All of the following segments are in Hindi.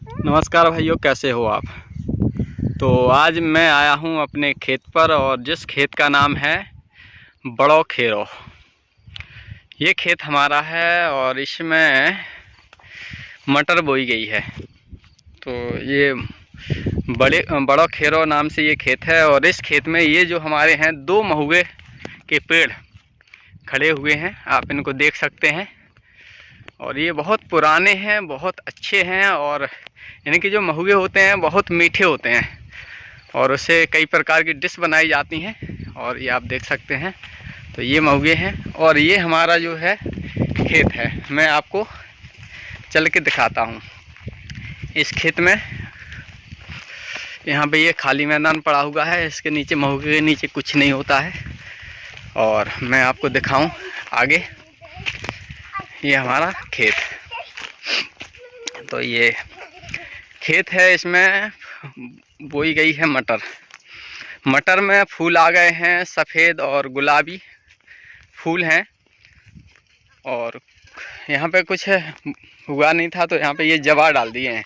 नमस्कार भाइयों, कैसे हो आप। तो आज मैं आया हूं अपने खेत पर, और जिस खेत का नाम है बड़ो खेरो। ये खेत हमारा है और इसमें मटर बोई गई है। तो ये बड़ो खेरो नाम से ये खेत है, और इस खेत में ये जो हमारे हैं 2 महुए के पेड़ खड़े हुए हैं, आप इनको देख सकते हैं। और ये बहुत पुराने हैं, बहुत अच्छे हैं, और इनके जो महुए होते हैं बहुत मीठे होते हैं, और उससे कई प्रकार की डिश बनाई जाती हैं। और ये आप देख सकते हैं। तो ये महुए हैं, और ये हमारा जो है खेत है। मैं आपको चल के दिखाता हूँ इस खेत में। यहाँ पे ये खाली मैदान पड़ा हुआ है, इसके नीचे महुए के नीचे कुछ नहीं होता है। और मैं आपको दिखाऊं आगे, ये हमारा खेत। तो ये खेत है, इसमें बोई गई है मटर। मटर में फूल आ गए हैं, सफ़ेद और गुलाबी फूल हैं। और यहाँ पे कुछ हुआ नहीं था, तो यहाँ पे ये जवा डाल दिए हैं।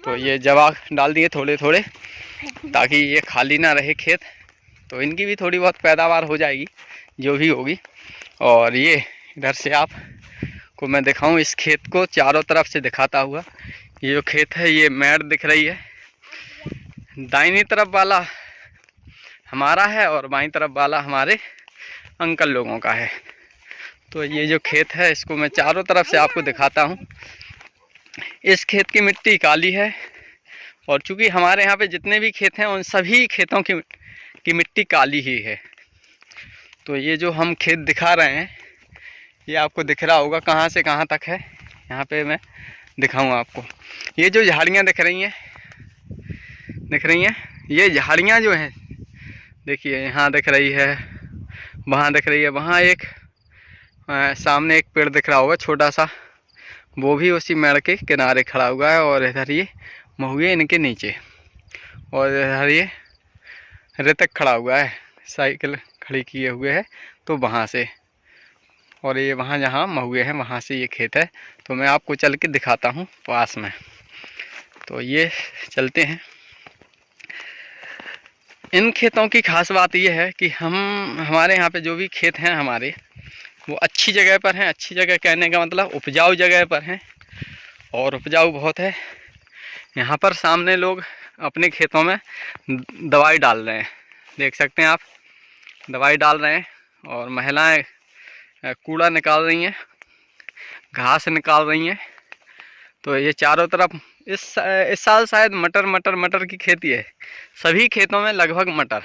तो ये जवा डाल दिए थोड़े थोड़े, ताकि ये खाली ना रहे खेत। तो इनकी भी थोड़ी बहुत पैदावार हो जाएगी, जो भी होगी। और ये इधर से आप को मैं दिखाऊं इस खेत को चारों तरफ से दिखाता हुआ। ये जो खेत है, ये मेड़ दिख रही है। दाहिनी तरफ वाला हमारा है और बाईं तरफ वाला हमारे अंकल लोगों का है। तो ये जो खेत है, इसको मैं चारों तरफ से आपको दिखाता हूँ। इस खेत की मिट्टी काली है, और चूँकि हमारे यहाँ पे जितने भी खेत हैं उन सभी खेतों की मिट्टी काली ही है। तो ये जो हम खेत दिखा रहे हैं, ये आपको दिख रहा होगा कहाँ से कहाँ तक है। यहाँ पे मैं दिखाऊंगा आपको। ये जो झाड़ियाँ दिख रही हैं, ये झाड़ियाँ जो हैं, देखिए यहाँ दिख रही है, वहाँ दिख रही है, वहाँ एक सामने एक पेड़ दिख रहा होगा छोटा सा, वो भी उसी मेड़ के किनारे खड़ा हुआ है। और इधर ये महुए इनके नीचे, और इधर ये ऋतक खड़ा हुआ है, साइकिल खड़ी किए हुए है। तो वहाँ से, और ये वहाँ जहाँ महुए हैं वहाँ से ये खेत है। तो मैं आपको चल के दिखाता हूँ पास में। तो ये चलते हैं। इन खेतों की खास बात ये है कि हमारे यहाँ पे जो भी खेत हैं हमारे, वो अच्छी जगह पर हैं। अच्छी जगह कहने का मतलब उपजाऊ जगह पर हैं, और उपजाऊ बहुत है। यहाँ पर सामने लोग अपने खेतों में दवाई डाल रहे हैं, देख सकते हैं आप, दवाई डाल रहे हैं। और महिलाएं कूड़ा निकाल रही हैं, घास निकाल रही हैं। तो ये चारों तरफ इस साल शायद मटर की खेती है, सभी खेतों में लगभग मटर।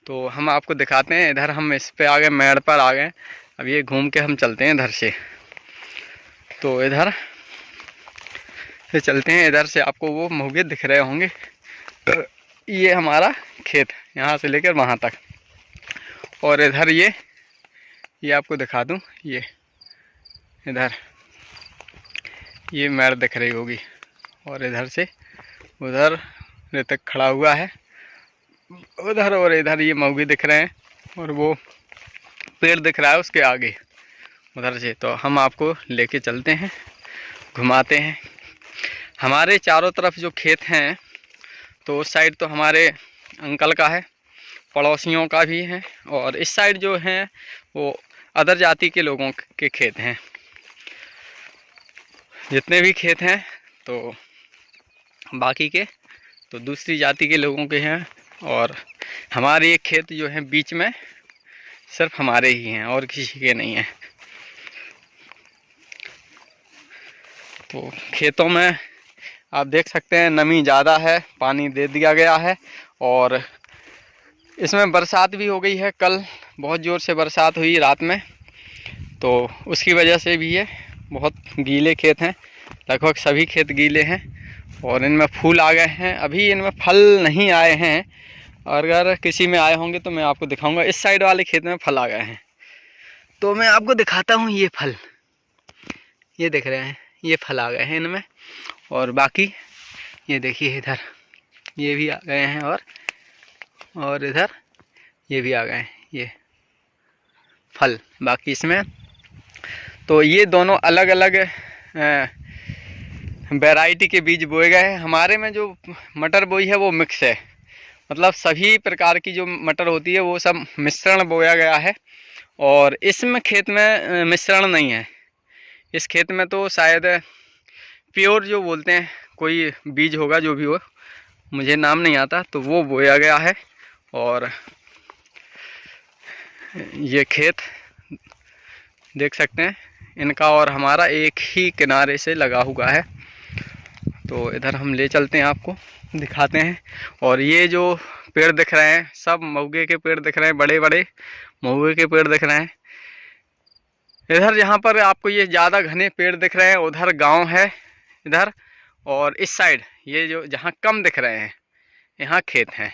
तो हम आपको दिखाते हैं। इधर हम इस पे आ गए, मेड़ पर आ गए। अब ये घूम के हम चलते हैं इधर से। तो इधर से चलते हैं, इधर से आपको वो महुए दिख रहे होंगे। ये हमारा खेत यहाँ से लेकर वहाँ तक। और इधर ये आपको दिखा दूँ, ये इधर ये मेड़ दिख रही होगी, और इधर से उधर ऋतक खड़ा हुआ है उधर, और इधर ये महुए दिख रहे हैं, और वो पेड़ दिख रहा है उसके आगे उधर से। तो हम आपको लेके चलते हैं, घुमाते हैं। हमारे चारों तरफ जो खेत हैं, तो उस साइड तो हमारे अंकल का है, पड़ोसियों का भी है, और इस साइड जो है वो अदर जाति के लोगों के खेत हैं। जितने भी खेत हैं तो बाकी के तो दूसरी जाति के लोगों के हैं, और हमारे ये खेत जो है बीच में सिर्फ हमारे ही हैं, और किसी के नहीं हैं। तो खेतों में आप देख सकते हैं नमी ज़्यादा है, पानी दे दिया गया है, और इसमें बरसात भी हो गई है। कल बहुत ज़ोर से बरसात हुई रात में, तो उसकी वजह से भी ये बहुत गीले खेत हैं, लगभग सभी खेत गीले हैं। और इनमें फूल आ गए हैं, अभी इनमें फल नहीं आए हैं, और अगर किसी में आए होंगे तो मैं आपको दिखाऊंगा। इस साइड वाले खेत में फल आ गए हैं, तो मैं आपको दिखाता हूँ। ये फल, ये दिख रहे हैं, ये फल आ गए हैं इनमें। और बाकी ये देखिए, इधर ये भी आ गए हैं, और इधर ये भी आ गए हैं, ये फल बाकी इसमें। तो ये दोनों अलग अलग वैरायटी के बीज बोए गए हैं। हमारे में जो मटर बोई है वो मिक्स है, मतलब सभी प्रकार की जो मटर होती है वो सब मिश्रण बोया गया है। और इसमें खेत में मिश्रण नहीं है। इस खेत में तो शायद प्योर जो बोलते हैं कोई बीज होगा, जो भी हो मुझे नाम नहीं आता, तो वो बोया गया है। और ये खेत देख सकते हैं, इनका और हमारा एक ही किनारे से लगा हुआ है। तो इधर हम ले चलते हैं, आपको दिखाते हैं। और ये जो पेड़ दिख रहे हैं सब महुए के पेड़ दिख रहे हैं, बड़े बड़े महुए के पेड़ दिख रहे हैं। इधर जहाँ पर आपको ये ज़्यादा घने पेड़ दिख रहे हैं उधर गांव है इधर, और इस साइड ये जो जहाँ कम दिख रहे हैं यहाँ खेत हैं।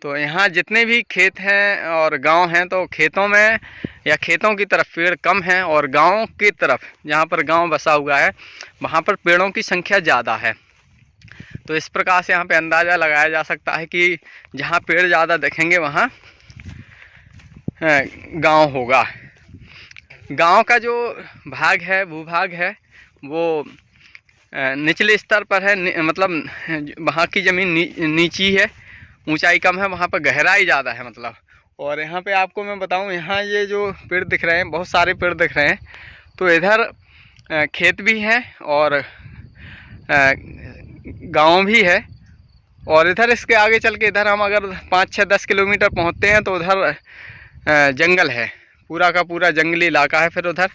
तो यहाँ जितने भी खेत हैं और गांव हैं, तो खेतों में या खेतों की तरफ पेड़ कम हैं, और गांव की तरफ जहाँ पर गांव बसा हुआ है वहाँ पर पेड़ों की संख्या ज़्यादा है। तो इस प्रकार से यहाँ पे अंदाज़ा लगाया जा सकता है कि जहाँ पेड़ ज़्यादा दिखेंगे वहाँ गांव होगा। गांव का जो भाग है, भूभाग है, वो निचले स्तर पर है, मतलब वहाँ की ज़मीन नीची है, ऊंचाई कम है, वहाँ पर गहराई ज़्यादा है मतलब। और यहाँ पे आपको मैं बताऊँ, यहाँ ये जो पेड़ दिख रहे हैं, बहुत सारे पेड़ दिख रहे हैं, तो इधर खेत भी हैं और गांव भी है। और इधर इसके आगे चल के इधर हम अगर 5-6-10 किलोमीटर पहुँचते हैं तो उधर जंगल है, पूरा का पूरा जंगली इलाका है फिर उधर।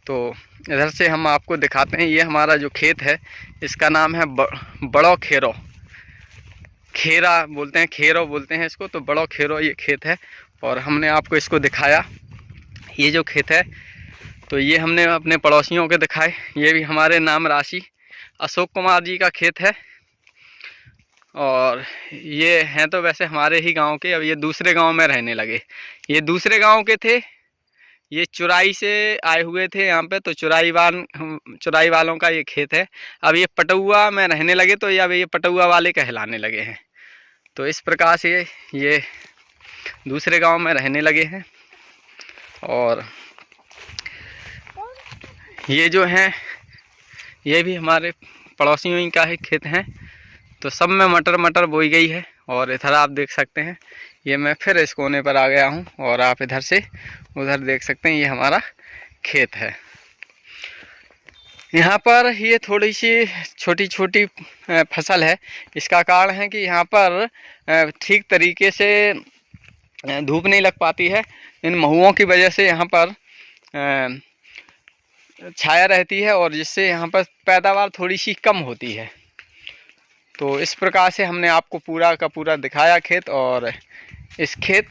तो इधर से हम आपको दिखाते हैं। ये हमारा जो खेत है इसका नाम है बड़ो खेरो, खेरा बोलते हैं, खेरो बोलते हैं इसको, तो बड़ो खेरो ये खेत है। और हमने आपको इसको दिखाया ये जो खेत है, तो ये हमने अपने पड़ोसियों के दिखाए। ये भी हमारे नाम राशि अशोक कुमार जी का खेत है। और ये हैं तो वैसे हमारे ही गांव के, अब ये दूसरे गांव में रहने लगे। ये दूसरे गांव के थे, ये चुराई से आए हुए थे यहाँ पे, तो चुराई वालों का ये खेत है। अब ये पटुआ में रहने लगे, तो अब ये पटुआ वाले कहलाने लगे हैं। तो इस प्रकार से ये दूसरे गांव में रहने लगे हैं। और ये जो हैं ये भी हमारे पड़ोसियों ही का ही खेत हैं। तो सब में मटर बोई गई है। और इधर आप देख सकते हैं, ये मैं फिर इस कोने पर आ गया हूँ, और आप इधर से उधर देख सकते हैं, ये हमारा खेत है। यहाँ पर ये थोड़ी सी छोटी छोटी फसल है। इसका कारण है कि यहाँ पर ठीक तरीके से धूप नहीं लग पाती है। इन महुओं की वजह से यहाँ पर छाया रहती है, और जिससे यहाँ पर पैदावार थोड़ी सी कम होती है। तो इस प्रकार से हमने आपको पूरा का पूरा दिखाया खेत। और इस खेत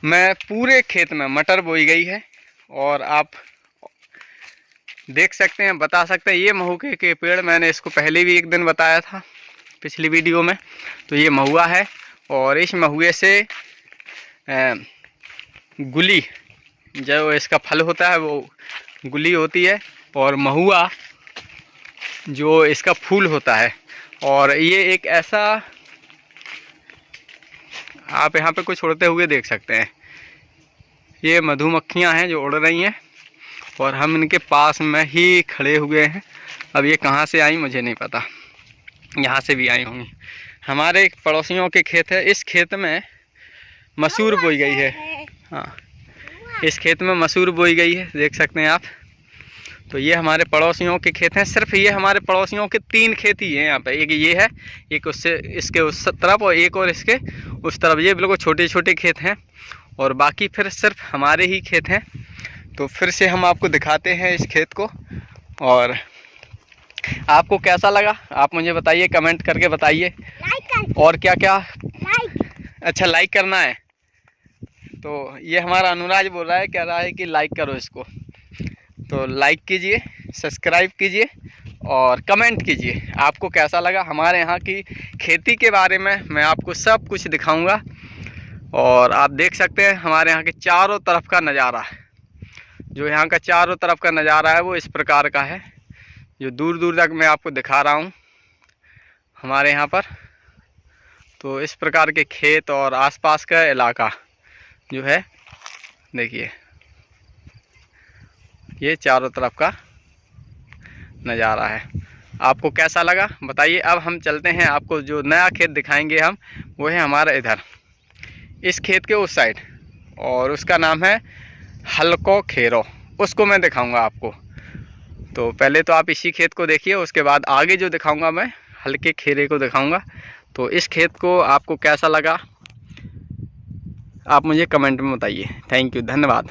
में पूरे खेत में मटर बोई गई है। और आप देख सकते हैं, बता सकते हैं, ये महुए के पेड़ मैंने इसको पहले भी एक दिन बताया था पिछली वीडियो में। तो ये महुआ है, और इस महुए से गुली जो इसका फल होता है वो गुली होती है, और महुआ जो इसका फूल होता है। और ये एक ऐसा, आप यहाँ पे कुछ उड़ते हुए देख सकते हैं, ये मधुमक्खियाँ हैं जो उड़ रही हैं, और हम इनके पास में ही खड़े हुए हैं। अब ये कहाँ से आई मुझे नहीं पता, यहाँ से भी आई होंगी। हमारे पड़ोसियों के खेत है, इस खेत में मसूर बोई गई है। हाँ, इस खेत में मसूर बोई गई है, देख सकते हैं आप। तो ये हमारे पड़ोसियों के खेत हैं। सिर्फ ये हमारे पड़ोसियों के 3 खेत ही हैं यहाँ पे। एक ये है, एक उससे इसके उस तरफ, और एक और इसके उस तरफ। ये बिल्कुल छोटे छोटे खेत हैं, और बाकी फिर सिर्फ हमारे ही खेत हैं। तो फिर से हम आपको दिखाते हैं इस खेत को। और आपको कैसा लगा आप मुझे बताइए, कमेंट करके बताइए। और क्या क्या अच्छा लाइक करना है। तो ये हमारा अनुराज बोल रहा है, कह रहा है कि लाइक करो इसको। तो लाइक कीजिए, सब्सक्राइब कीजिए और कमेंट कीजिए आपको कैसा लगा। हमारे यहाँ की खेती के बारे में मैं आपको सब कुछ दिखाऊंगा। और आप देख सकते हैं हमारे यहाँ के चारों तरफ का नज़ारा, जो यहाँ का चारों तरफ का नज़ारा है वो इस प्रकार का है, जो दूर दूर तक मैं आपको दिखा रहा हूँ हमारे यहाँ पर। तो इस प्रकार के खेत और आसपास का इलाका जो है, देखिए ये चारों तरफ का नज़ारा है। आपको कैसा लगा बताइए। अब हम चलते हैं, आपको जो नया खेत दिखाएंगे हम, वो है हमारा इधर इस खेत के उस साइड, और उसका नाम है हल्को खेरो, उसको मैं दिखाऊंगा आपको। तो पहले तो आप इसी खेत को देखिए, उसके बाद आगे जो दिखाऊंगा मैं हल्के खेरे को दिखाऊंगा। तो इस खेत को आपको कैसा लगा आप मुझे कमेंट में बताइए। थैंक यू, धन्यवाद।